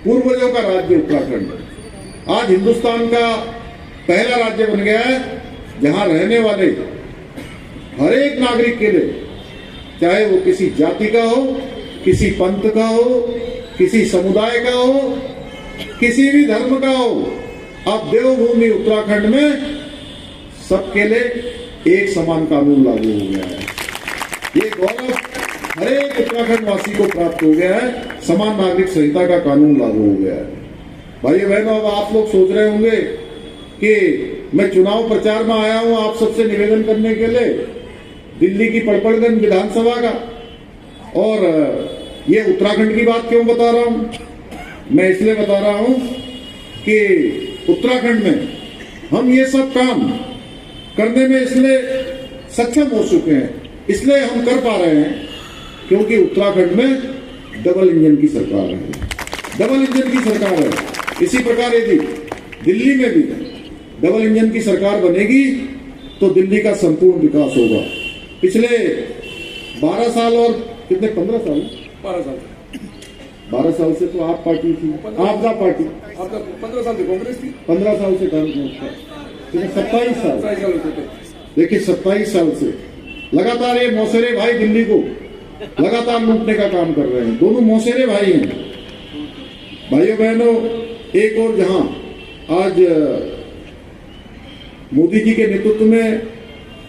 पूर्वजों का राज्य उत्तराखंड आज हिंदुस्तान का पहला राज्य बन गया है जहां रहने वाले हर एक नागरिक के लिए, चाहे वो किसी जाति का हो, किसी पंथ का हो, किसी समुदाय का हो, किसी भी धर्म का हो, अब देवभूमि उत्तराखंड में सबके लिए एक समान कानून लागू हो गया है। ये गौरव हर एक उत्तराखंड वासी को प्राप्त हो गया है। समान नागरिक संहिता का कानून लागू हो गया है। भाइयों बहनों, अब आप लोग सोच रहे होंगे कि मैं चुनाव प्रचार में आया हूं आप सबसे निवेदन करने के लिए दिल्ली की पड़पड़गंज विधानसभा का, और ये उत्तराखंड की बात क्यों बता रहा हूं? मैं इसलिए बता रहा हूं कि उत्तराखंड में हम ये सब काम करने में इसलिए सक्षम हो चुके हैं, इसलिए हम कर पा रहे हैं क्योंकि उत्तराखंड में डबल इंजन की सरकार है। डबल इंजन की सरकार है। इसी प्रकार यदि दिल्ली में भी डबल इंजन की सरकार बनेगी तो दिल्ली का संपूर्ण विकास होगा। पिछले 12 साल और कितने 15 साल 12 साल से तो आप पार्टी थी, आपका पार्टी 15 साल से कांग्रेस थी, 15 साल से कांग्रेस था, 27 साल। देखिए 27 साल से लगातार ये मौसेरे भाई दिल्ली को लगातार लूटने का काम कर रहे हैं। दोनों मौसेरे भाई हैं। भाइयों बहनों, एक और जहां आज मोदी जी के नेतृत्व में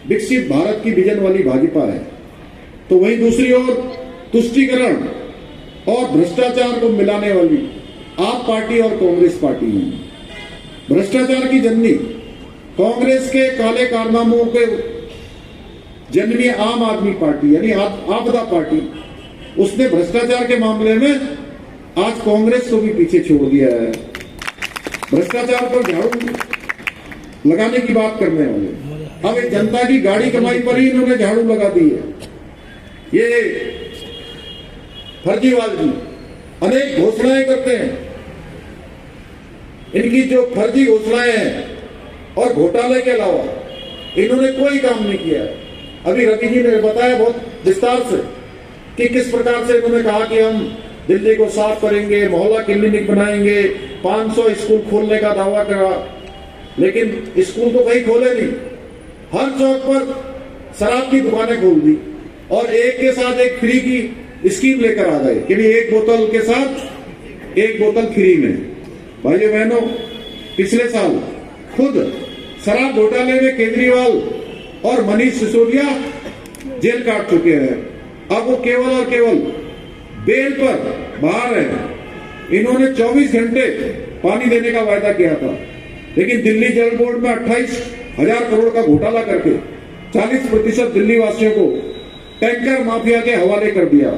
विकसित भारत की विजन वाली भाजपा है, तो वहीं दूसरी ओर तुष्टीकरण और भ्रष्टाचार को मिलाने वाली आप पार्टी और कांग्रेस पार्टी है। भ्रष्टाचार की जननी कांग्रेस के काले कारनामों के जननी आम आदमी पार्टी यानी आपदा पार्टी, उसने भ्रष्टाचार के मामले में आज कांग्रेस को भी पीछे छोड़ दिया है। भ्रष्टाचार पर झाड़ू लगाने की बात करने वाले अब एक जनता की गाड़ी कमाई पर ही इन्होंने झाड़ू लगा दी है। ये फर्जीवाल जी अनेक घोषणाएं करते हैं। इनकी जो फर्जी घोषणाएं हैं और घोटाले के अलावा इन्होंने कोई काम नहीं किया है। अभी रवि जी ने बताया बहुत विस्तार से कि किस प्रकार से इन्होंने कहा कि हम दिल्ली को साफ करेंगे, मोहल्ला क्लिनिक बनाएंगे, 500 स्कूल खोलने का दावा करा, लेकिन स्कूल तो कहीं खोले नहीं। हर चौक पर शराब की दुकानें खोल दी और एक के साथ एक फ्री की स्कीम लेकर आ गए कि एक बोतल के साथ एक बोतल फ्री में। भाइयों बहनों, पिछले साल खुद शराब घोटाले में केजरीवाल और मनीष सिसोदिया जेल काट चुके हैं। अब वो केवल और केवल बेल पर बाहर है। इन्होंने 24 घंटे पानी देने का वायदा किया था, लेकिन दिल्ली जल बोर्ड में 28,000 करोड़ का घोटाला करके 40% दिल्ली वासियों को टैंकर माफिया के हवाले कर दिया।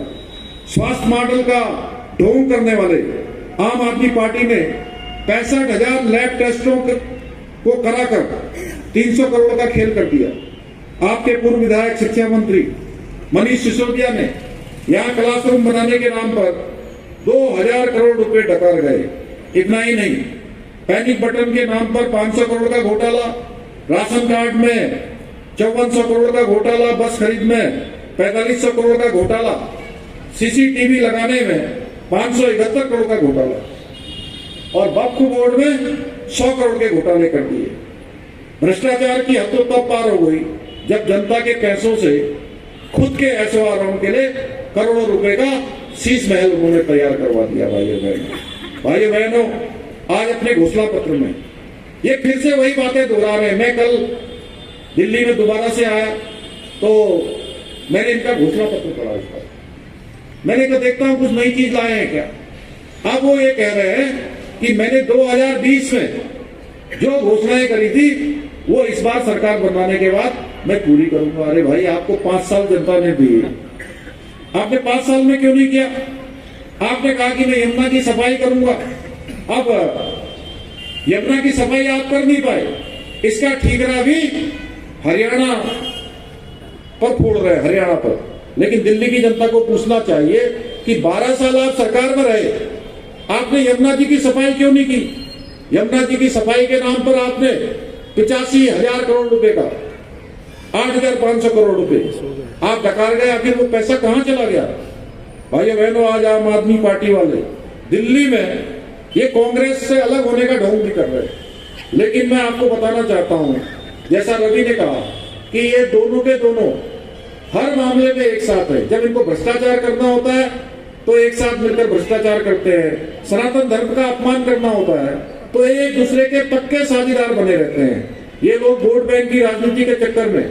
स्वास्थ्य मॉडल का ढोंग करने वाले आम आदमी पार्टी ने 65,000 लैब टेस्टों को कराकर 300 करोड़ का खेल कर दिया। आपके पूर्व विधायक शिक्षा मंत्री मनीष सिसोदिया ने यहां क्लासरूम बनाने के नाम पर 2,000 करोड़ रुपए डकार गए। इतना ही नहीं, पैनिक बटन के नाम पर 500 करोड़ का घोटाला, राशन कार्ड में 5400 करोड़ का घोटाला, बस खरीद में 4500 करोड़ का घोटाला, सीसीटीवी लगाने में 571 करोड़ का घोटाला और वक्फ बोर्ड में 100 करोड़ के घोटाले कर दिए। भ्रष्टाचार की हद तो तब पार हो गई जब जनता के पैसों से खुद के ऐशो आराम के लिए करोड़ों रुपए का शीश महल उन्होंने तैयार करवा दिया। भाइयों बहनों, आज अपने घोषणा पत्र में ये फिर से वही बातें दोहरा रहे हैं। मैं कल दिल्ली में दोबारा से आया तो मैंने इनका घोषणा पत्र पढ़ा। इसका मैंने कहा देखता हूं कुछ नई चीज लाए हैं क्या। अब वो ये कह रहे हैं कि मैंने 2020 में जो घोषणाएं करी थी वो इस बार सरकार बनाने के बाद मैं पूरी करूंगा। अरे भाई, आपको 5 साल जनता ने दिए, आपने 5 साल में क्यों नहीं किया? आपने कहा कि मैं यमुना की सफाई करूंगा। अब यमुना की सफाई आप कर नहीं पाए, इसका ठीकरा भी हरियाणा पर फोड़ रहे, हरियाणा पर। लेकिन दिल्ली की जनता को पूछना चाहिए कि 12 साल आप सरकार में रहे, आपने यमुना जी की सफाई क्यों नहीं की? यमुना जी की सफाई के नाम पर आपने 85,000 करोड़ रुपए का 8,500 करोड़ रुपए आप डकार गए। आखिर वो पैसा कहां चला गया? भाइयों बहनों, आज आम आदमी पार्टी वाले दिल्ली में ये कांग्रेस से अलग होने का ढोंग भी कर रहे हैं। लेकिन मैं आपको बताना चाहता हूं, जैसा रवि ने कहा कि ये दोनों के दोनों हर मामले में एक साथ है। जब इनको भ्रष्टाचार करना होता है तो एक साथ मिलकर भ्रष्टाचार करते हैं, सनातन धर्म का अपमान करना होता है तो एक दूसरे के पक्के साझीदार बने रहते हैं। ये लोग वोट बैंक की राजनीति के चक्कर में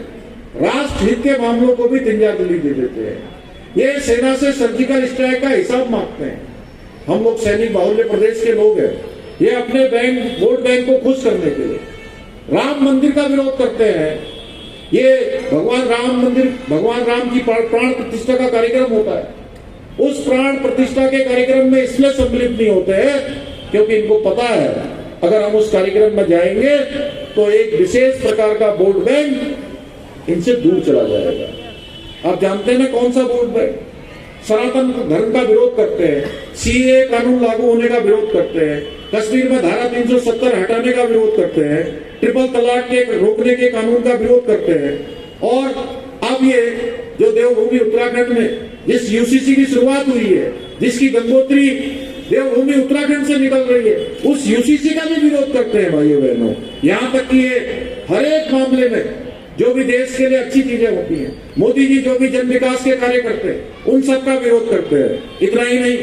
राष्ट्र हित के मामलों को भी तिंजादली दे देते हैं। ये सेना से सर्जिकल स्ट्राइक का हिसाब मांगते हैं। हम लोग सैनिक बाहुल्य प्रदेश के लोग हैं, ये अपने बैंक वोट बैंक को खुश करने के लिए राम मंदिर का विरोध करते हैं। ये भगवान राम की प्राण प्रतिष्ठा का कार्यक्रम होता है, उस प्राण प्रतिष्ठा के कार्यक्रम में इसलिए सम्मिलित नहीं होते हैं क्योंकि इनको पता है अगर हम उस कार्यक्रम में जाएंगे तो एक विशेष प्रकार का वोट बैंक इनसे दूर चला जाएगा। आप जानते हैं कौन सा वोट बैंक? सनातन धर्म का विरोध करते हैं, सीए कानून लागू होने का विरोध करते हैं, कश्मीर में धारा 370 हटाने का विरोध करते हैं, ट्रिपल तलाक के रोकने के कानून का विरोध करते हैं। और अब ये जो देवभूमि उत्तराखंड में जिस यूसीसी की शुरुआत हुई है, जिसकी गंगोत्री देवभूमि उत्तराखंड से निकल रही है, उस यूसीसी का भी विरोध करते हैं भाइयों बहनों। यहाँ तक कि ये हर एक मामले में जो भी देश के लिए अच्छी चीजें होती हैं, मोदी जी जो भी जन विकास के कार्य करते हैं उन सब का विरोध करते हैं। इतना ही नहीं,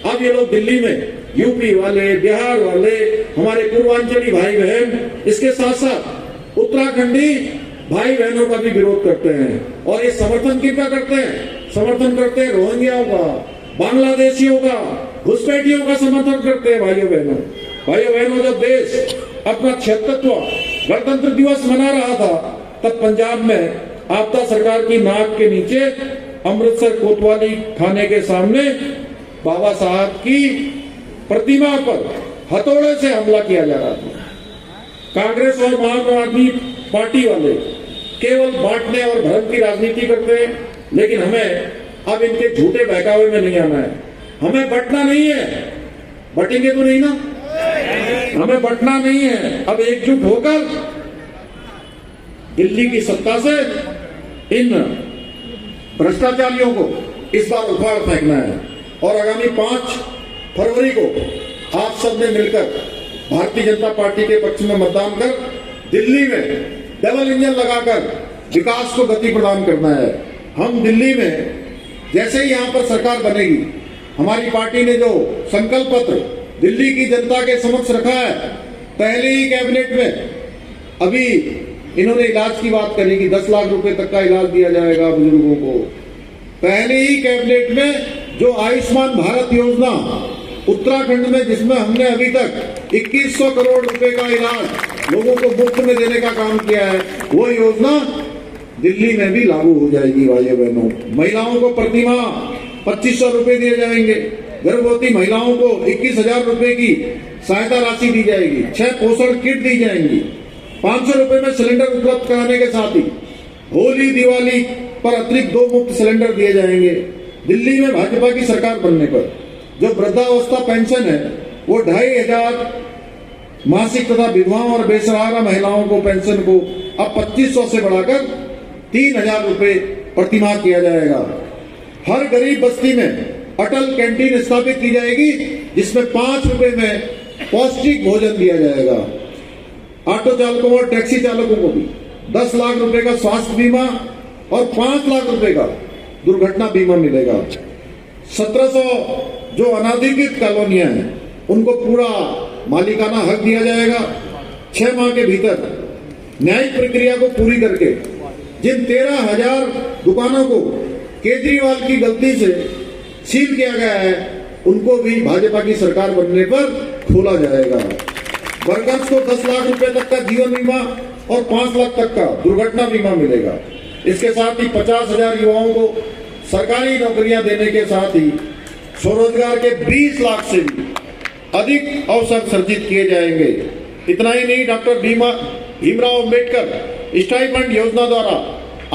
अब ये लोग दिल्ली में यूपी वाले, बिहार वाले, हमारे पूर्वांचली भाई बहन, इसके साथ साथ उत्तराखंडी भाई बहनों का भी विरोध करते हैं। और ये समर्थन किसका करते हैं? समर्थन करते हैं रोहिंग्याओं का, बांग्लादेशियों का, घुसपैठियों का समर्थन करते हैं भाइयों बहनों। भाइयों बहनों, जब देश अपना 76वां गणतंत्र दिवस मना रहा था तब पंजाब में आपदा सरकार की नाक के नीचे अमृतसर कोतवाली थाने के सामने बाबा साहब की प्रतिमा पर हथौड़े से हमला किया जा रहा था। कांग्रेस और आम आदमी पार्टी वाले केवल बांटने और भ्रम की राजनीति करते हैं, लेकिन हमें अब इनके झूठे बहकावे में नहीं आना है। हमें बंटना नहीं है, बटेंगे तो नहीं ना, हमें बंटना नहीं है। अब एकजुट होकर दिल्ली की सत्ता से इन भ्रष्टाचारियों को इस बार उखाड़ फेंकना है। और आगामी 5 फरवरी को आप सब ने मिलकर भारतीय जनता पार्टी के पक्ष में मतदान कर दिल्ली में डबल इंजन लगाकर विकास को गति प्रदान करना है। हम दिल्ली में जैसे ही यहाँ पर सरकार बनेगी, हमारी पार्टी ने जो संकल्प पत्र दिल्ली की जनता के समक्ष रखा है, पहले ही कैबिनेट में अभी इन्होंने इलाज की बात करी कि 10 लाख रुपए तक का इलाज दिया जाएगा बुजुर्गों को। पहले ही कैबिनेट में जो आयुष्मान भारत योजना उत्तराखंड में, जिसमें हमने अभी तक 2100 करोड़ रुपए का इलाज लोगों को मुफ्त में देने का काम किया है, वो योजना दिल्ली में भी लागू हो जाएगी भाइयों बहनों। महिलाओं को प्रतिमाह 2500 रुपए दिए जाएंगे, गर्भवती महिलाओं को 21,000 रुपए की सहायता राशि दी जाएगी, 6 पोषण किट दी जाएंगी, 500 रुपए में सिलेंडर उपलब्ध कराने के साथ ही होली दिवाली पर अतिरिक्त 2 मुफ्त सिलेंडर दिए जाएंगे। दिल्ली में भाजपा की सरकार बनने पर जो वृद्धावस्था पेंशन है वो 2500 मासिक तथा विधवाओं और बेसहारा महिलाओं को पेंशन को अब 2500 से बढ़ाकर 3000 रुपए प्रतिमाह किया जाएगा। हर गरीब बस्ती में अटल कैंटीन स्थापित की जाएगी, जिसमें 5 रुपए में पौष्टिक भोजन दिया जाएगा। ऑटो चालकों और टैक्सी चालकों को भी 10 लाख रुपए का स्वास्थ्य बीमा और 5 लाख रुपए का दुर्घटना बीमा मिलेगा। 1700 जो अनाधिकृत कॉलोनियां हैं उनको पूरा मालिकाना हक दिया जाएगा। 6 माह के भीतर न्यायिक प्रक्रिया को पूरी करके जिन 13,000 दुकानों को केजरीवाल की गलती से सील किया गया है उनको भी भाजपा की सरकार बनने पर खोला जाएगा। वर्कर्स को 10 लाख रुपए तक का जीवन बीमा और 5 लाख तक का दुर्घटना बीमा मिलेगा। इसके साथ ही 50,000 युवाओं को सरकारी नौकरियां देने के साथ ही स्वरोजगार के 20 लाख से भी अधिक अवसर सृजित किए जाएंगे। इतना ही नहीं, डॉक्टर भीमराव अंबेडकर स्टाइपेंड योजना द्वारा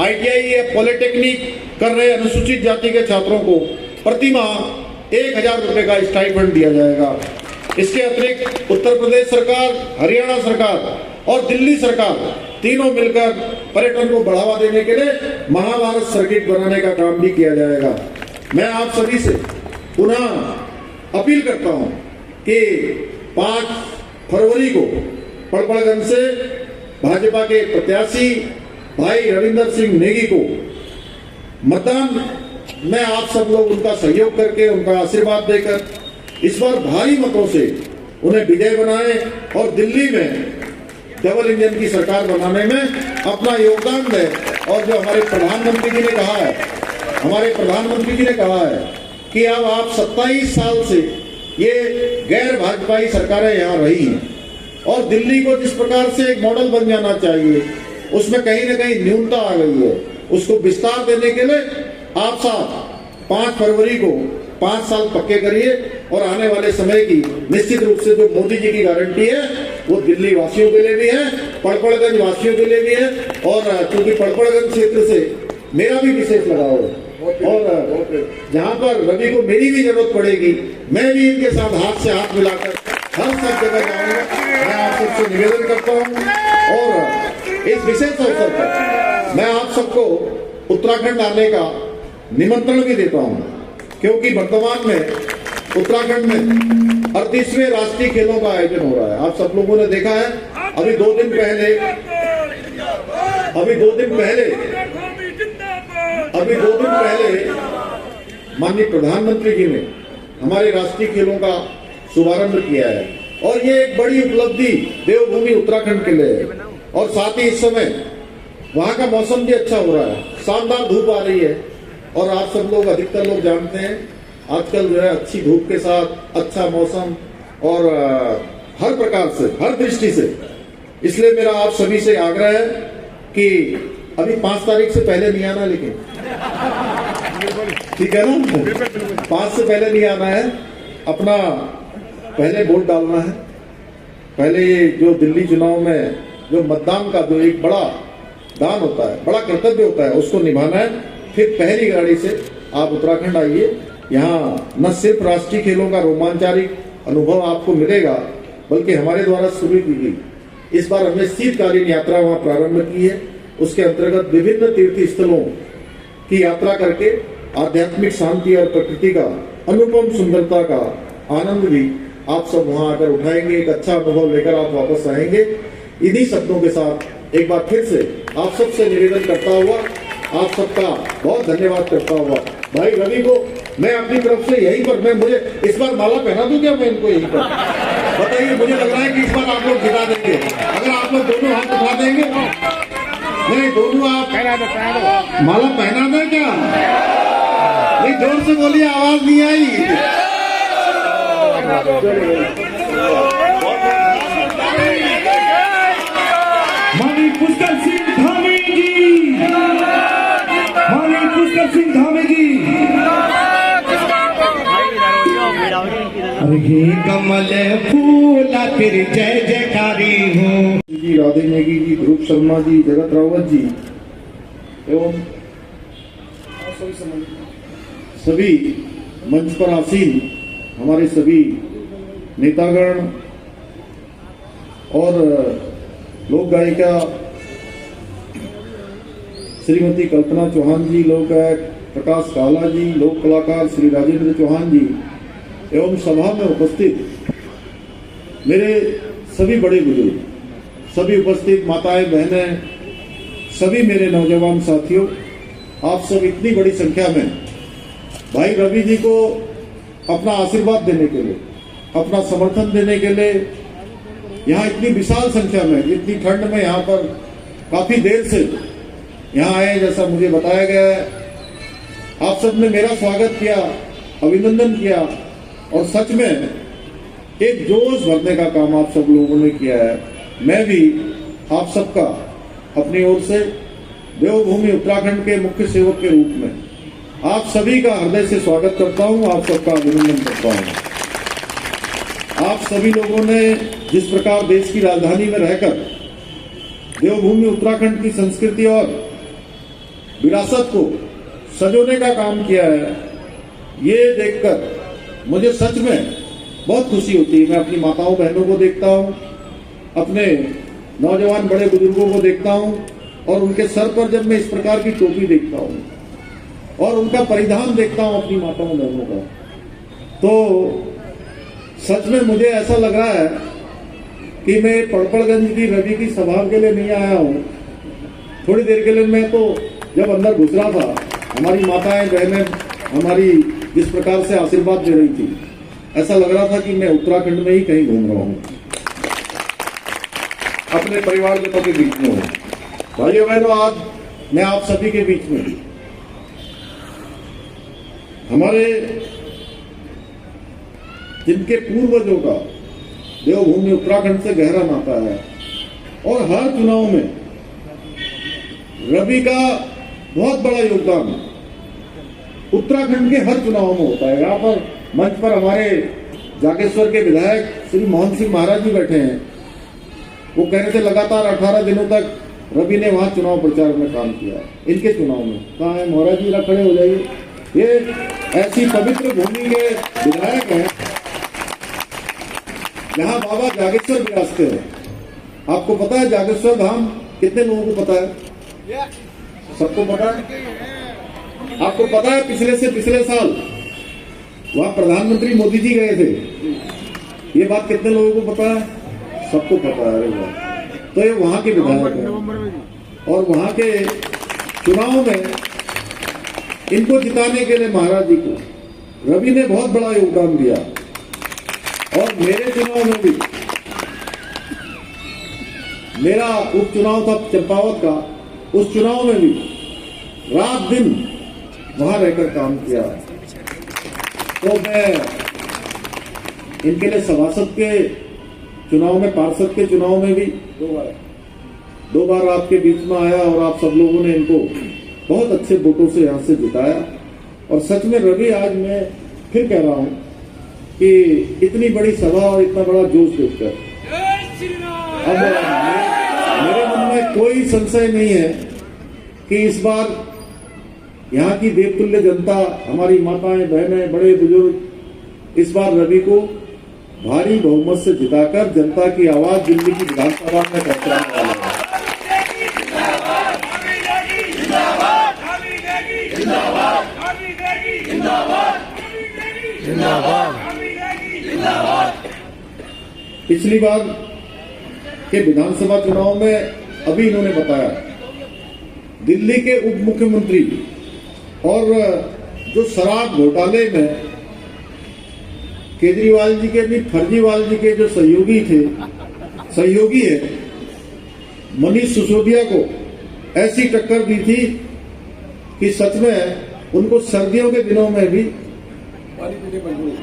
ITI या पॉलिटेक्निक कर रहे अनुसूचित जाति के छात्रों को प्रतिमाह 1000 रुपए का स्टाइपेंड दिया जाएगा। इसके अतिरिक्त उत्तर प्रदेश सरकार, हरियाणा सरकार और दिल्ली सरकार तीनों मिलकर पर्यटन को बढ़ावा देने के लिए महाभारत सर्किट बनाने का काम भी किया जाएगा। मैं आप सभी से पुनः अपील करता हूं कि 5 फरवरी को पड़पड़गंज से भाजपा के प्रत्याशी भाई रविंदर सिंह नेगी को मतदान में आप सब लोग उनका सहयोग करके, उनका आशीर्वाद देकर इस बार भारी मतों से उन्हें विजय बनाए और दिल्ली में डबल इंजन की सरकार बनाने में अपना योगदान दे। और जो हमारे प्रधानमंत्री जी ने कहा है, कि अब आप 27 साल से ये गैर भाजपाई सरकारें यहाँ रही हैं और दिल्ली को जिस प्रकार से एक मॉडल बन जाना चाहिए उसमें कहीं ना कहीं न्यूनता आ गई है। उसको विस्तार देने के लिए आप साथ 5 फरवरी को 5 साल पक्के करिए और आने वाले समय की निश्चित रूप से जो मोदी जी की गारंटी है वो दिल्ली वासियों के लिए भी है, पड़पड़गंज वासियों के लिए भी है। और क्योंकि पड़पड़गंज क्षेत्र से मेरा भी विशेष लगाव है और जहां पर रवि को मेरी भी जरूरत पड़ेगी मैं भी इनके साथ हाथ से हाथ मिलाकर हर सब जगह जाऊंगा। मैं आप सबसे निवेदन करता हूं और इस विशेष अवसर पर मैं आप सबको उत्तराखंड आने का निमंत्रण भी देता हूं, क्योंकि वर्तमान में उत्तराखंड में 38वें राष्ट्रीय खेलों का आयोजन हो रहा है। आप सब लोगों ने देखा है, अभी दो दिन पहले माननीय प्रधानमंत्री जी ने हमारे राष्ट्रीय खेलों का शुभारंभ किया है और ये एक बड़ी उपलब्धि देवभूमि उत्तराखंड के लिए है। और साथ ही इस समय वहां का मौसम भी अच्छा हो रहा है, शानदार धूप आ रही है और आप सब लोग, अधिकतर लोग जानते हैं आजकल जो है अच्छी धूप के साथ अच्छा मौसम और हर प्रकार से, हर दृष्टि से, इसलिए मेरा आप सभी से आग्रह है कि अभी 5 तारीख से पहले नहीं आना, लेकिन ठीक है ना, 5 से पहले नहीं आना है, अपना पहले वोट डालना है। पहले ये जो दिल्ली चुनाव में जो मतदान का जो एक बड़ा दान होता है, बड़ा कर्तव्य होता है, उसको निभाना है। फिर पहली गाड़ी से आप उत्तराखंड आइए, यहाँ न सिर्फ राष्ट्रीय खेलों का रोमांचकारी अनुभव आपको मिलेगा, बल्कि हमारे द्वारा शुरू की गई इस बार हमने शीतकालीन यात्रा वहां प्रारंभ की है। उसके अंतर्गत विभिन्न तीर्थ स्थलों की यात्रा करके आध्यात्मिक शांति और प्रकृति का अनुपम सुंदरता का आनंद भी आप सब वहां आकर उठाएंगे। एक अच्छा अनुभव लेकर आप वापस आएंगे। इन्हीं शब्दों के साथ एक बार फिर से आप सबसे निवेदन करता हुआ, आप सबका बहुत धन्यवाद करता हुआ, भाई रवि को मैं अपनी तरफ से यहीं पर, मैं मुझे इस बार माला पहना दूं क्या मैं इनको यहीं पर? बताइए, मुझे लग रहा है कि इस बार आप लोग जिता देंगे। अगर आप लोग दोनों हाथ उठा देंगे, नहीं दोनों आप माला पहना दें क्या? नहीं, जोर से बोलिए, आवाज नहीं आई। माननीय पुष्कर सिंह धामी जी, माननीय पुष्कर सिंह धामी जी। अरे कमल फूल फिर जय जयकारी हो। जी राधे नेगी जी, ध्रुव शर्मा जी, जगत रावत जी एवं सभी मंच पर आसीन हमारे सभी नेतागण और लोक गायिका श्रीमती कल्पना चौहान जी, लोक गायक प्रकाश काला जी, लोक कलाकार श्री राजेंद्र चौहान जी एवं सभा में उपस्थित मेरे सभी बड़े बुजुर्ग, सभी उपस्थित माताएं बहनें, सभी मेरे नौजवान साथियों, आप सब इतनी बड़ी संख्या में भाई रवि जी को अपना आशीर्वाद देने के लिए, अपना समर्थन देने के लिए यहाँ इतनी विशाल संख्या में, इतनी ठंड में यहाँ पर काफी देर से यहाँ आए, जैसा मुझे बताया गया है। आप सब ने मेरा स्वागत किया, अभिनंदन किया और सच में एक जोश भरने का काम आप सब लोगों ने किया है। मैं भी आप सबका अपनी ओर से देवभूमि उत्तराखंड के मुख्य सेवक के रूप में आप सभी का हृदय से स्वागत करता हूं, आप सबका अभिनंदन करता हूं। आप सभी लोगों ने जिस प्रकार देश की राजधानी में रहकर देवभूमि उत्तराखंड की संस्कृति और विरासत को सजोने का काम किया है, ये देखकर मुझे सच में बहुत खुशी होती है। मैं अपनी माताओं बहनों को देखता हूं, अपने नौजवान बड़े बुजुर्गों को देखता हूं और उनके सर पर जब मैं इस प्रकार की टोपी देखता हूं और उनका परिधान देखता हूं अपनी माताओं बहनों का, तो सच में मुझे ऐसा लग रहा है कि मैं पड़पड़गंज की रवि की सभा के लिए नहीं आया हूँ। थोड़ी देर के लिए मैं तो जब अंदर घुस रहा था, हमारी माताएं बहनें हमारी जिस प्रकार से आशीर्वाद दे रही थी, ऐसा लग रहा था कि मैं उत्तराखंड में ही कहीं घूम रहा हूँ, अपने परिवार के बीच में हूँ। भाइयों बहनों, आज मैं आप सभी के बीच में हमारे जिनके पूर्वजों का देवभूमि उत्तराखंड से गहरा नाता है और हर चुनाव में रवि का बहुत बड़ा योगदान उत्तराखंड के हर चुनाव में होता है। यहाँ पर मंच पर हमारे जागेश्वर के विधायक श्री मोहन सिंह महाराज जी बैठे हैं। वो कह रहे थे लगातार 18 दिनों तक रवि ने वहां चुनाव प्रचार में काम किया। इनके चुनाव में कहाँ है महाराज जी, खड़े हो जाइए। ये ऐसी पवित्र भूमि के विधायक हैं जहां बाबा जागेश्वर विराजते हैं। आपको पता है जागेश्वर धाम कितने लोगों को पता है? सबको पता है। आपको पता है पिछले से पिछले साल वहां प्रधानमंत्री मोदी जी गए थे। ये बात कितने लोगों को पता है? सबको पता है। तो ये वहां के विधायक हैं और वहां के चुनाव में इनको जिताने के लिए महाराज जी को रवि ने बहुत बड़ा योगदान दिया। और मेरे चुनाव में भी, मेरा उपचुनाव था चंपावत का, उस चुनाव में भी रात दिन वहां रहकर काम किया। तो मैं इनके लिए सभासद के चुनाव में, पार्षद के चुनाव में भी दो बार आपके बीच में आया और आप सब लोगों ने इनको बहुत अच्छे वोटों से यहां से जिताया। और सच में रवि, आज मैं फिर कह रहा हूं कि इतनी बड़ी सभा और इतना बड़ा जोश देखकर अब मेरे मन में कोई संशय नहीं है कि इस बार यहाँ की देवतुल्य जनता, हमारी माताएं बहनें बड़े बुजुर्ग इस बार रवि को भारी बहुमत से जिताकर जनता की आवाज दिल्ली की विधानसभा में पहुंचाने वाले हैं। पिछली बार के विधानसभा चुनाव में अभी इन्होंने बताया, दिल्ली के उप मुख्यमंत्री और जो शराब घोटाले में केजरीवाल जी के नहीं, फर्जीवाल जी के जो सहयोगी है मनीष सिसोदिया को ऐसी टक्कर दी थी कि सच में उनको सर्दियों के दिनों में भी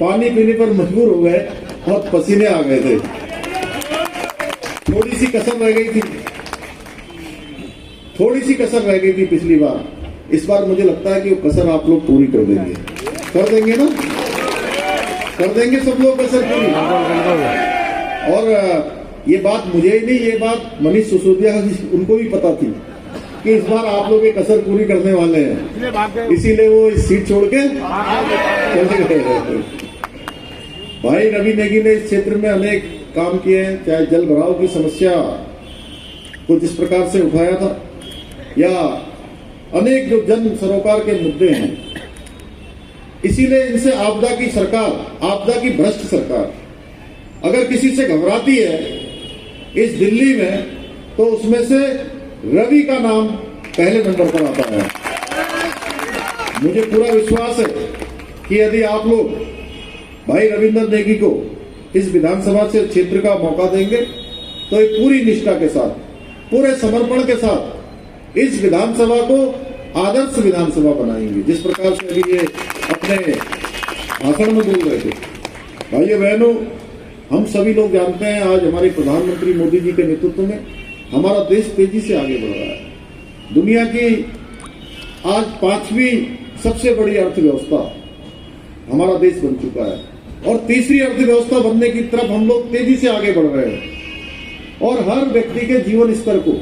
पानी पीने पर मजबूर हो गए, बहुत पसीने आ गए थे। थोड़ी सी कसर रह गई थी पिछली बार। इस बार मुझे लगता है कि वो कसर आप लोग पूरी कर देंगे। कर देंगे ना? कर देंगे सब लोग कसर पूरी। और ये बात मुझे ही नहीं, ये बात मनीष सिसोदिया उनको भी पता थी कि इस बार आप लोग ये कसर पूरी करने वाले हैं, इसीलिए वो इस सीट छोड़ के चले गए। भाई रवि नेगी ने इस क्षेत्र में अनेक काम किए हैं, चाहे जल भराव की समस्या को जिस प्रकार से उठाया था या अनेक जो जन सरोकार के मुद्दे हैं, इसीलिए इनसे आपदा की भ्रष्ट सरकार अगर किसी से घबराती है इस दिल्ली में, तो उसमें से रवि का नाम पहले नंबर पर आता है। मुझे पूरा विश्वास है कि यदि आप लोग भाई रविंदर नेगी को इस विधानसभा से क्षेत्र का मौका देंगे तो एक पूरी निष्ठा के साथ, पूरे समर्पण के साथ इस विधानसभा को आदर्श विधानसभा बनाएंगे, जिस प्रकार से अभी ये अपने भाषण में बोल रहे थे। भाइयों बहनों, हम सभी लोग जानते हैं आज हमारे प्रधानमंत्री मोदी जी के नेतृत्व में हमारा देश तेजी से आगे बढ़ रहा है। दुनिया की आज 5वीं सबसे बड़ी अर्थव्यवस्था हमारा देश बन चुका है और तीसरी अर्थव्यवस्था बनने की तरफ हम लोग तेजी से आगे बढ़ रहे हैं और हर व्यक्ति के जीवन स्तर को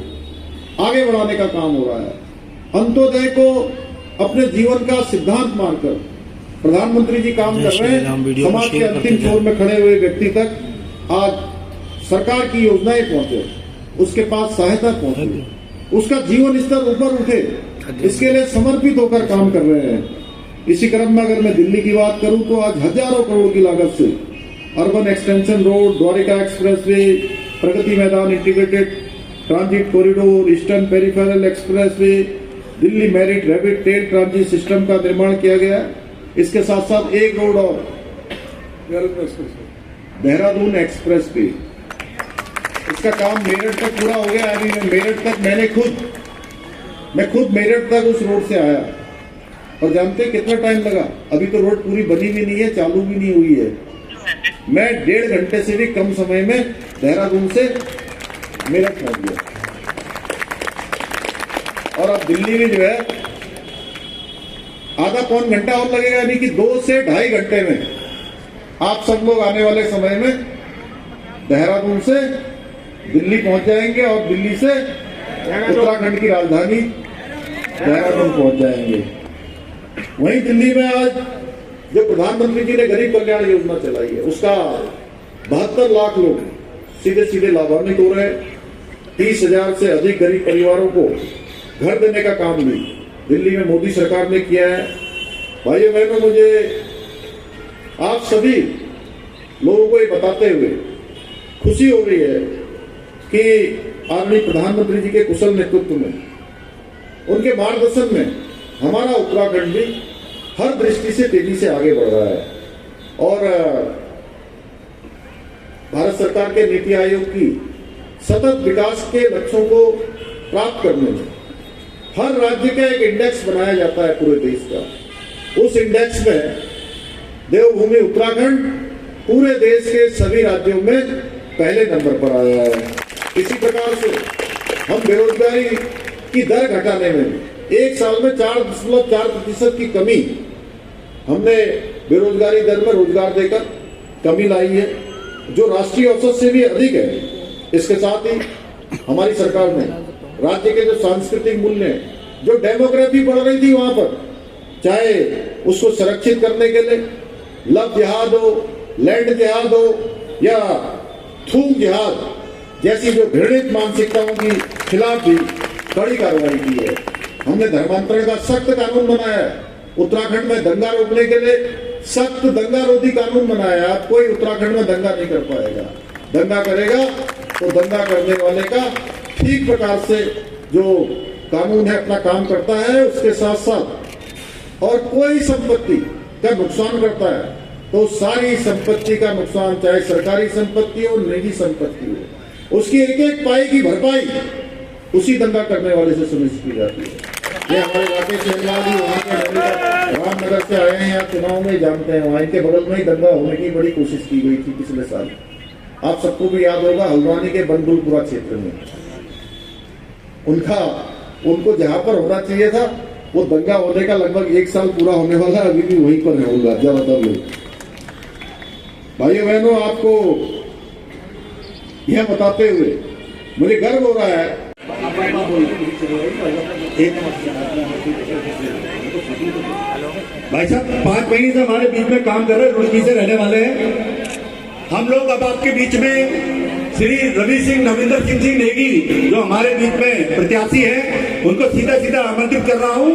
आगे बढ़ाने का काम हो रहा है। अंत्योदय को अपने जीवन का सिद्धांत मानकर प्रधानमंत्री जी काम कर रहे हैं। समाज के अंतिम छोर में खड़े हुए व्यक्ति तक आज सरकार की योजनाएं पहुंचे, उसके पास सहायता पहुंचे, उसका जीवन स्तर ऊपर उठे, इसके लिए समर्पित होकर काम कर रहे हैं। इसी क्रम में अगर मैं दिल्ली की बात करूं तो आज हजारों करोड़ की लागत से urban extension road, Dwarka expressway, Pragati Maidan integrated transit corridor, eastern peripheral expressway, Delhi Meerut rapid train transit system का निर्माण किया गया। इसके साथ साथ एक रोड और देहरादून एक्सप्रेस वे, इसका काम मेरठ तक पूरा हो गया। अभी मेरठ तक मैं खुद मेरठ तक उस रोड से आया और जानते हैं कितना टाइम लगा? अभी तो रोड पूरी बनी भी नहीं है, चालू भी नहीं हुई है। मैं 1.5 घंटे से भी कम समय में देहरादून से मेरठ पहुंच गया। और अब दिल्ली में जो है आधा पौन घंटा और लगेगा, यानी कि 2 से 2.5 घंटे में आप सब लोग आने वाले समय में देहरादून से दिल्ली पहुंच जाएंगे और दिल्ली से उत्तराखंड की राजधानी देहरादून पहुंच जाएंगे। वहीं दिल्ली में आज जो प्रधानमंत्री जी ने गरीब कल्याण योजना चलाई है, उसका 72 लाख लोग सीधे सीधे लाभान्वित हो रहे हैं। 30,000 से अधिक गरीब परिवारों को घर देने का काम भी दिल्ली में मोदी सरकार ने किया है। भाइयों बहनों, मुझे आप सभी लोगों को ये बताते हुए खुशी हो रही है कि आदरणीय प्रधानमंत्री जी के कुशल नेतृत्व में, उनके मार्गदर्शन में हमारा उत्तराखंड भी हर दृष्टि से तेजी से आगे बढ़ रहा है। और भारत सरकार के नीति आयोग की सतत विकास के लक्ष्यों को प्राप्त करने में हर राज्य का एक इंडेक्स बनाया जाता है पूरे देश का। उस इंडेक्स में देवभूमि उत्तराखंड पूरे देश के सभी राज्यों में पहले नंबर पर आया है। इसी प्रकार से हम बेरोजगारी की दर घटाने में एक साल में 4.4% की कमी हमने बेरोजगारी दर में रोजगार देकर कमी लाई है, जो राष्ट्रीय औसत से भी अधिक है। इसके साथ ही हमारी सरकार ने राज्य के जो सांस्कृतिक मूल्य हैं, जो डेमोग्राफी बढ़ रही थी वहां पर, चाहे उसको संरक्षित करने के लिए लव जिहाद हो, लैंड जिहाद हो या थूक जिहाद जैसी जो घृणित मानसिकताओं के खिलाफ भी कड़ी कार्रवाई की है। हमने धर्मांतरण का सख्त कानून बनाया है। उत्तराखंड में दंगा रोकने के लिए सख्त दंगा रोधी कानून बनाया है। अब कोई उत्तराखंड में दंगा नहीं कर पाएगा। दंगा करेगा तो दंगा करने वाले का ठीक प्रकार से जो कानून है अपना काम करता है। उसके साथ साथ और कोई संपत्ति का नुकसान करता है तो सारी संपत्ति का नुकसान, चाहे सरकारी संपत्ति हो, निजी संपत्ति हो, उसकी एक एक पाई की भरपाई उसी दंगा करने वाले से सुनिश्चित की जाती है। ये हमारे इलाके से वहाँ के रामनगर से आए हैं, आप चुनाव में जानते हैं, वहाँ के बगल में ही दंगा होने की बड़ी कोशिश की गई थी पिछले साल। आप सबको भी याद होगा, हल्द्वानी के बंदुलपुरा क्षेत्र में उनको जहां पर होना चाहिए था, वो दंगा होने का लगभग 1 साल पूरा होने वाला, अभी भी वहीं पर रहूंगा ज्यादातर लोग। भाइयों बहनों, आपको यह बताते हुए मुझे गर्व हो रहा है। भाई साहब 5 महीने से हमारे बीच में काम कर रहे, रुड़की से रहने वाले हैं हम लोग। अब आपके बीच में श्री रवि सिंह नविंदर सिंह नेगी जो हमारे बीच में प्रत्याशी हैं, उनको सीधा सीधा आमंत्रित कर रहा हूं।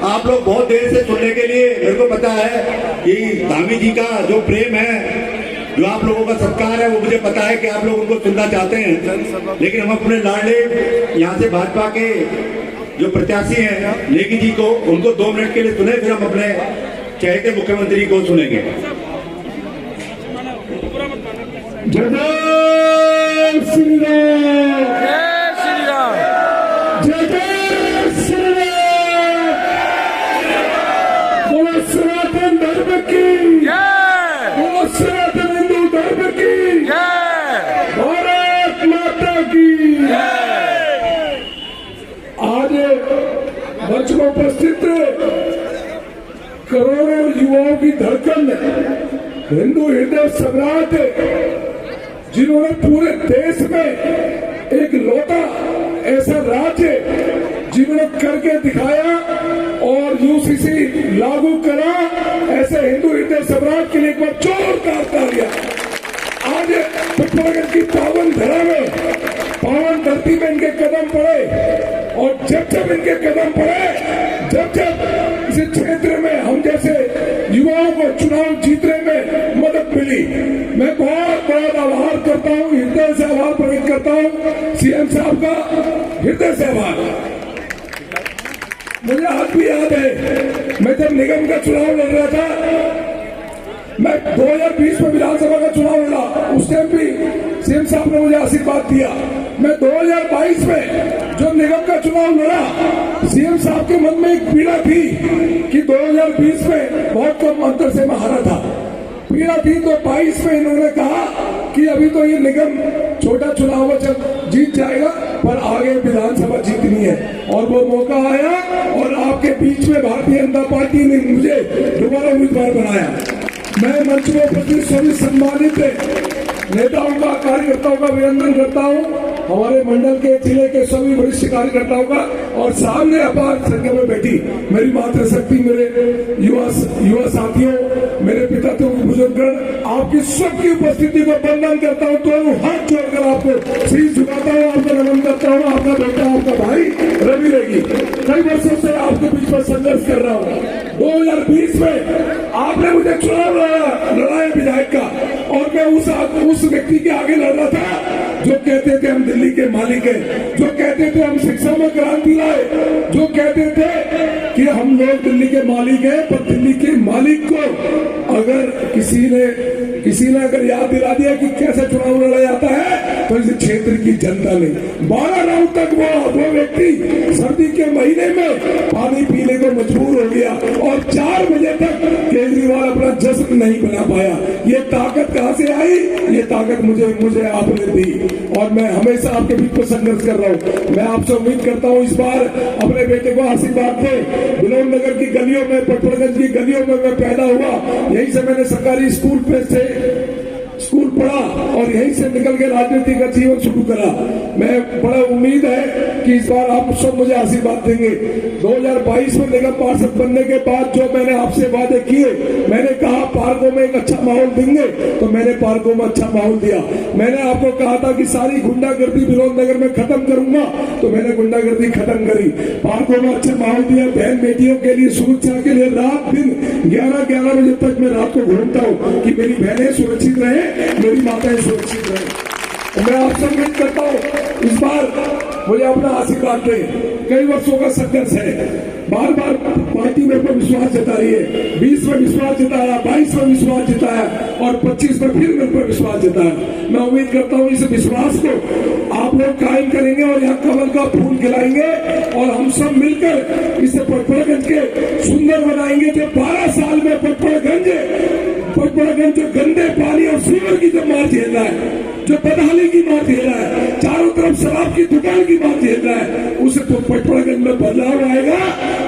आप लोग बहुत देर से सुनने के लिए, मेरे को पता है कि धामी जी का जो प्रेम है, जो आप लोगों का सत्कार है, वो मुझे पता है कि आप लोग उनको सुनना चाहते हैं। लेकिन हम अपने लाडले यहाँ से भाजपा के जो प्रत्याशी हैं नेगी जी को, उनको 2 मिनट के लिए सुने, फिर हम अपने चहेते मुख्यमंत्री को सुनेंगे। जय श्री राम, जय श्री राम, जय श्री राम। बोलो सनातन धर्म की जय, बोलो सनातन हिंदू धर्म की जय, भारत माता की जय। आज मंच में उपस्थित करोड़ों युवाओं की धड़कन, हिंदू हृदय सम्राट, जिन्होंने पूरे देश में एक लौटा ऐसा राज्य जिन्होंने करके दिखाया और यूसीसी लागू करा, ऐसे हिंदू हृदय सम्राट के लिए एक बार जोरदार तालियां। आज पिथौरागढ़ की पावन धरा में, पावन धरती में इनके कदम पड़े और जब इनके कदम पड़े, जब इस क्षेत्र में हम जैसे युवाओं को चुनाव जीतने में मदद मिली, मैं बहुत करता हूँ, हृदय से आभार प्रकट करता हूँ सीएम साहब का, हृदय से आभार। मुझे आज भी याद है, मैं जब निगम का चुनाव लड़ रहा था, मैं 2020 में विधानसभा का चुनाव लड़ा, उस टाइम भी सीएम साहब ने मुझे आशीर्वाद दिया। मैं 2022 में जो निगम का चुनाव लड़ा, सीएम साहब के मन में एक पीड़ा थी कि 2020 में बहुत कम अंतर से मैं हारा था, पीड़ा थी। तो 22 में इन्होंने कहा कि अभी तो ये निगम छोटा चुनाव जब जीत जाएगा, पर आगे विधानसभा जीतनी है। और वो मौका आया और आपके बीच में भारतीय जनता पार्टी ने मुझे दोबारा उम्मीदवार बनाया। मैं मंच में उपस्थित सभी सम्मानित नेताओं का, कार्यकर्ताओं का अभिनंदन करता हूं, हमारे मंडल के, जिले के सभी वरिष्ठ कार्यकर्ताओं का, और सामने अपार संख्या में बैठी मेरी मातृशक्ति, मेरे युवा साथियों, मेरे पिताओं के बुजुर्गगण, आपकी सबकी उपस्थिति को वंदन करता हूं। तो हाथ जोड़कर आपको शीश झुकाता हूं, आपको नमन करता हूं। आपका बेटा, आपका भाई रवि रेगी, कई वर्षों से आपके बीच में संघर्ष कर रहा हूं। 2020 में आपने मुझे चुनाव लड़ाया विधायक का, और मैं उस व्यक्ति के आगे लड़ रहा था जो कहते थे हम दिल्ली के मालिक हैं, जो कहते थे हम शिक्षा में क्रांति लाए, जो कहते थे कि हम लोग दिल्ली के मालिक हैं। पर दिल्ली के मालिक को अगर किसी ने अगर याद दिला दिया कि कैसे चुनाव लड़ा जाता है, तो इस क्षेत्र की जनता ने 12 राउंड तक वो व्यक्ति सर्दी के महीने में पानी पीने को मजबूर हो गया, और 4 बजे तक केजरीवाल अपना जश्न नहीं बना पाया। ये ताकत कहां से आई? ये ताकत मुझे आपने दी, और मैं हमेशा आपके बीच में संघर्ष कर रहा हूँ। मैं आपसे उम्मीद करता हूँ इस बार अपने बेटे को आशीर्वाद दे। बिलोन नगर की गलियों में, पटपड़गंज की गलियों में मैं पैदा हुआ, यहीं से मैंने सरकारी स्कूल पढ़ा और यहीं से निकल के राजनीति का जीवन शुरू करा। मैं बड़ा उम्मीद है कि इस बार आप सब मुझे आशीर्वाद देंगे। 2022 में निगम पार्षद बनने के बाद जो मैंने आपसे वादे किए, मैंने कहा पार्कों में एक अच्छा माहौल देंगे, तो मैंने पार्कों में अच्छा माहौल दिया। मैंने आपको कहा था कि सारी गुंडागर्दी बिलोन नगर में खत्म करूंगा, तो मैंने गुंडागर्दी खत्म करी। पार्कों में अच्छा माहौल दिया, बहन बेटियों के लिए सुरक्षा के लिए रात दिन 11 बजे तक मैं रात को घूमता हूँ कि मेरी बहनें सुरक्षित रहे, मेरी माताएं सुरक्षित रहे। मैं आपसे उम्मीद करता हूँ इस बार मुझे अपना आशीर्वाद दें। कई वर्षों का संघर्ष है, बार बार पार्टी मेरे पर विश्वास जता रही है। 20 में विश्वास जताया, 22 में विश्वास जताया, और 25 में फिर मेरे पर विश्वास जताया। मैं उम्मीद करता हूँ इस विश्वास को आप लोग कायम करेंगे और यहाँ कमल का फूल खिलाएंगे, और हम सब मिलकर इसे पटपड़गंज के सुंदर बनाएंगे। जो 12 साल में पटपड़गंज जो गंदे पानी और सीवर की जो मार झेल रहा है, जो बदहाली की मार झेल रहा है, चारों तरफ शराब की दुकान की मार झेल रहा है, उसे तो पटपड़गंज में बदलाव आएगा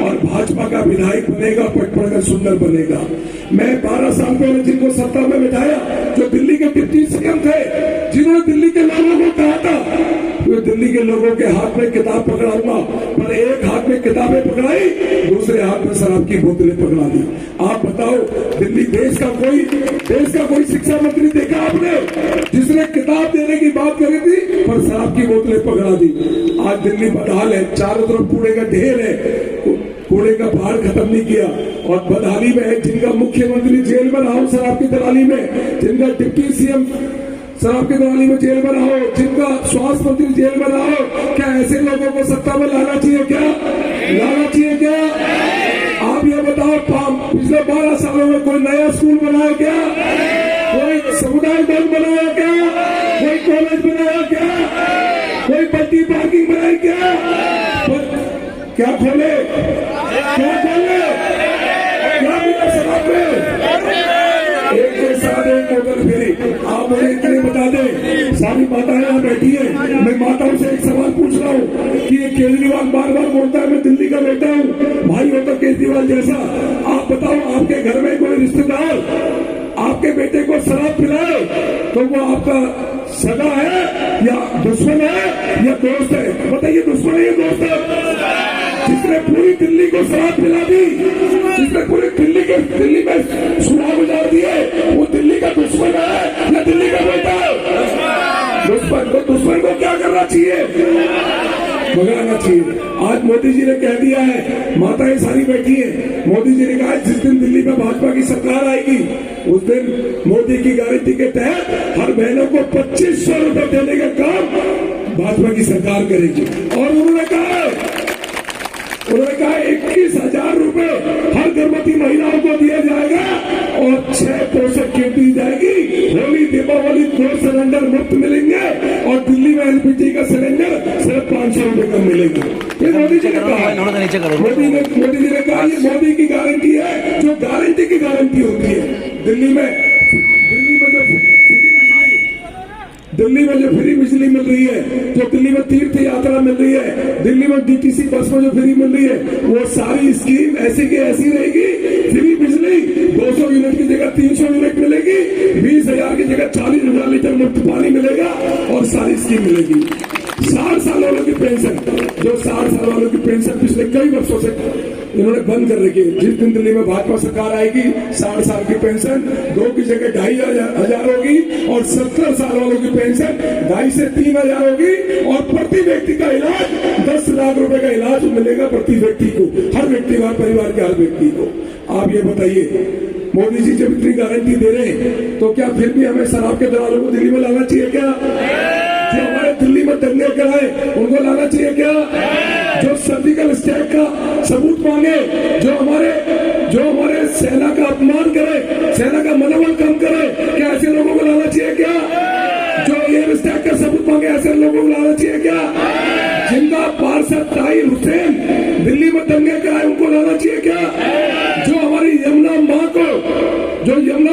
और भाजपा का विधायक बनेगा, पटपड़गंज सुंदर बनेगा। मैं 12 साल पहले जिनको सत्ता में बिठाया, जो दिल्ली के डिप्टी सीएम थे, जिन्होंने दिल्ली के लोगों को कहा था वो दिल्ली के लोगों के हाथ में किताब पकड़ाऊंगा, पर एक हाथ में किताबें पकड़ाई, दूसरे हाथ में शराब की बोतलें पकड़ा दी। आप बताओ, दिल्ली देश का कोई शिक्षा मंत्री देखा आपने जिसने किताब देने की बात करी थी पर शराब की बोतलें पकड़ा दी? आज दिल्ली बदहाल है, चारों तरफ कूड़े का ढेर है, कूड़े का पहाड़ खत्म नहीं किया, और बदहाली में है। जिनका मुख्यमंत्री जेल में रहा हो शराब की दलाली में, जिनका डिप्टी सीएम शराब की दलाली में जेल में रहा हो, जिनका स्वास्थ्य मंत्री जेल में रहा हो, क्या ऐसे लोगों को सत्ता में लाना चाहिए क्या? लाना चाहिए क्या? आप ये बताओ, पिछले 12 सालों में कोई नया स्कूल बनाया क्या? कोई समुदाय भवन बनाया क्या? कोई कॉलेज बनाया क्या? कोई मल्टी पार्किंग बनाई क्या? क्या खोले? क्या मिला शराब में? एक के साथ एक होकर फिरी। आप मुझे इतने बता दें, सारी माताएं यहाँ बैठी है, मैं माताओं से एक सवाल पूछ रहा हूँ कि ये केजरीवाल बार बार बोलता है मैं दिल्ली का बेटा हूँ, भाई हो तो केजरीवाल जैसा। आप बताओ, आपके घर में कोई रिश्तेदार आपके बेटे को शराब पिलाए तो वो आपका सगा है या दुश्मन है या दोस्त है? बताइए, दुश्मन है या दोस्त है? जिसने पूरी दिल्ली को शराब पिला दी, जिसने पूरी दिल्ली में शराब उजाड़ दी है, वो दिल्ली का दुश्मन है या दिल्ली का बेटा है? दुश्मन को क्या करना चाहिए? भगाना चाहिए। आज मोदी जी ने कह दिया है, माताएं सारी बैठी है, मोदी जी ने कहा जिस दिन दिल्ली में भाजपा की सरकार आएगी उस दिन मोदी की गारंटी के तहत हर बहनों को 2500 रुपए देने का काम भाजपा की सरकार करेगी। और उन्होंने कहा 21,000 रुपए हर गर्भवती महिलाओं को दिया जाएगा और 6 पोषक किट दी जाएगी। होली दीपावली 2 सिलेंडर मुफ्त मिलेंगे और दिल्ली में एलपीजी का सिलेंडर सिर्फ 500 रुपए कम मिलेगा। ये मोदी जी ने कहा, मोदी जी ने कहा ये मोदी की गारंटी है, जो गारंटी की गारंटी होती है। दिल्ली में जो फ्री बिजली मिल रही है, जो दिल्ली में तीर्थ यात्रा मिल रही है, दिल्ली में डीटीसी बस में जो फ्री मिल रही है, वो सारी स्कीम ऐसी की ऐसी रहेगी। फ्री बिजली 200 यूनिट की जगह 300 यूनिट मिलेगी, 20,000 की जगह 40,000 लीटर मुफ्त पानी मिलेगा और सारी स्कीम मिलेगी। 60 साल वालों की पेंशन, जो 60 साल वालों की पेंशन पिछले कई वर्षों से इन्होंने बंद कर रखी है। जिस दिन दिल्ली में भाजपा सरकार आएगी 60 साल की पेंशन 2 की जगह 2,500 होगी और 70 साल वालों की पेंशन 2,500 से 3,000 होगी और प्रति व्यक्ति का इलाज 10 लाख रुपए का इलाज मिलेगा प्रति व्यक्ति को, हर व्यक्ति का, परिवार के हर व्यक्ति को। आप ये बताइए, मोदी जी जब इतनी गारंटी दे रहे हैं तो क्या फिर भी हमें शराब के दलालों को दिल्ली में लाना चाहिए क्या? जो हमारे दिल्ली में दंगे कराए उनको लाना चाहिए क्या? जो सर्जिकल स्ट्राइक का सबूत मांगे, जो हमारे सेना का अपमान करे, सेना का मनोबल कम करे, क्या ऐसे लोगों को लाना चाहिए क्या? जो एयर स्ट्राइक का सबूत मांगे, ऐसे लोगों को लाना चाहिए क्या? जिनका पार्षद ताहिर हुसैन दिल्ली में दंगे कराए उनको लाना चाहिए क्या? जो हमारी यमुना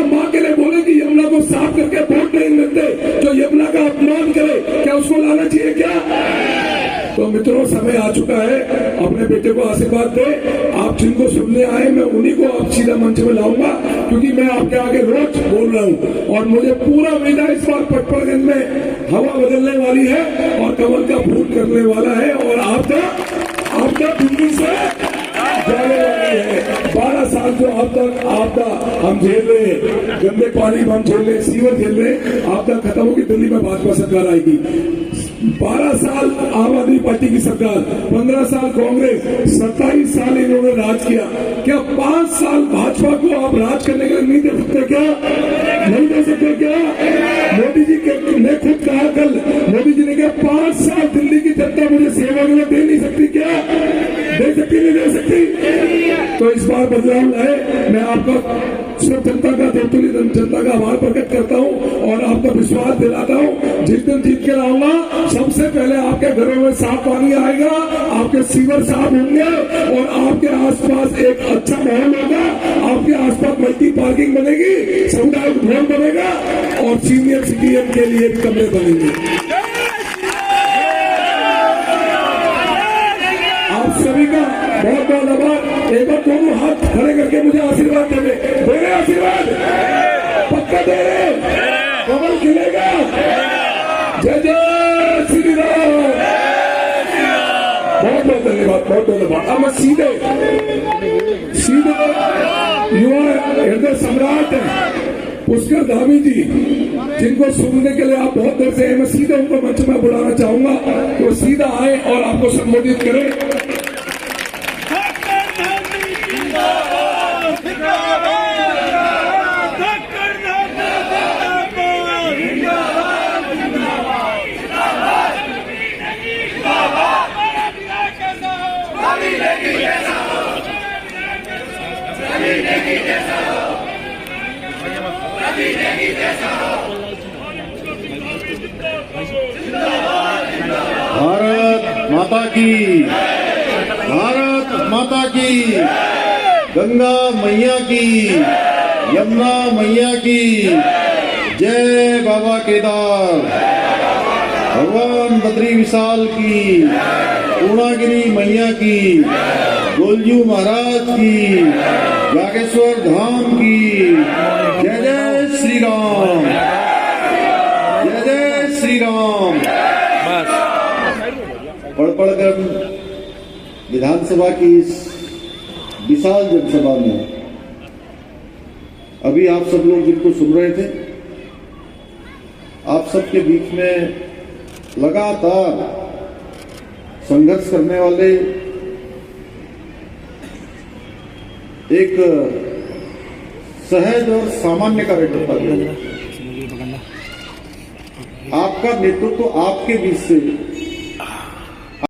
माँ के लिए बोले कि यमुना को साफ करके वोट नहीं मिलते, जो यमुना का अपमान करे, क्या उसको लाना चाहिए क्या? तो मित्रों, समय आ चुका है, अपने बेटे को आशीर्वाद दे। आप जिनको सुनने आए मैं उन्हीं को आप सीधा मंच में लाऊंगा, क्योंकि मैं आपके आगे रोज बोल रहा हूं और मुझे पूरा उम्मीद है इस बार पटपड़गंज में हवा बदलने वाली है और कमल का फूल करने वाला है और आपका दिल्ली से जाने वाली है। 12 साल जो आपका हम झेल रहे हैं, गंदे पानी हम झेल रहे, सीवर झेल रहे, आपका खत्म होगी, दिल्ली में भाजपा सरकार आएगी। 12 साल आम आदमी पार्टी की सरकार, 15 साल कांग्रेस, 27 साल इन्होंने राज किया। क्या 5 साल भाजपा को आप राज करने के लिए नहीं दे सकते क्या? नहीं दे सकते क्या? मोदी जी ने खुद कहा कल, मोदी जी ने कहा 5 साल दिल्ली की जनता मुझे सेवा के लिए दे नहीं सकती क्या? दे सकती नहीं दे सकती? तो इस बार बदलाव लाए। मैं आपका सब जनता का, देवतुल्य जनता का आभार प्रकट करता हूं और आपका विश्वास दिलाता हूं, जिस दिन जीत के लाऊंगा सबसे पहले आपके घरों में साफ पानी आएगा, आपके सीवर साफ होंगे और आपके आसपास एक अच्छा माहौल होगा, आपके आसपास मल्टी पार्किंग बनेगी, सामुदायिक भवन बनेगा और सीनियर सिटीजन के लिए कमरे बनेंगे। आप सभी का बहुत बहुत आभार। एक बार दोनों हाथ खड़े करके मुझे आशीर्वाद दे रहे, आशीर्वाद पक्का दे रहे, कमल खिलेगा। जय जय श्री राम। बहुत बहुत धन्यवाद, बहुत बहुत धन्यवाद। अब मैं सीधे युवा हृदय सम्राट पुष्कर धामी जी, जिनको सुनने के लिए आप बहुत देर से हैं, मैं सीधे उनको मंच में बुलाना चाहूंगा कि वो सीधा आए और आपको संबोधित करें। भारत माता की, भारत माता की, गंगा मैया की, यमुना मैया की जय। बाबा केदार, भगवान बद्री विशाल की, पूर्णागिरी मैया की, गोलजू महाराज की, जागेश्वर धाम की जय जय श्री राम, जय जय श्री राम। पड़पड़गंज विधानसभा की इस विशाल जनसभा में अभी आप सब लोग जिनको सुन रहे थे, आप सबके बीच में लगातार संघर्ष करने वाले एक सहज और सामान्य कार्य करता है। आपका नेतृत्व आपके बीच से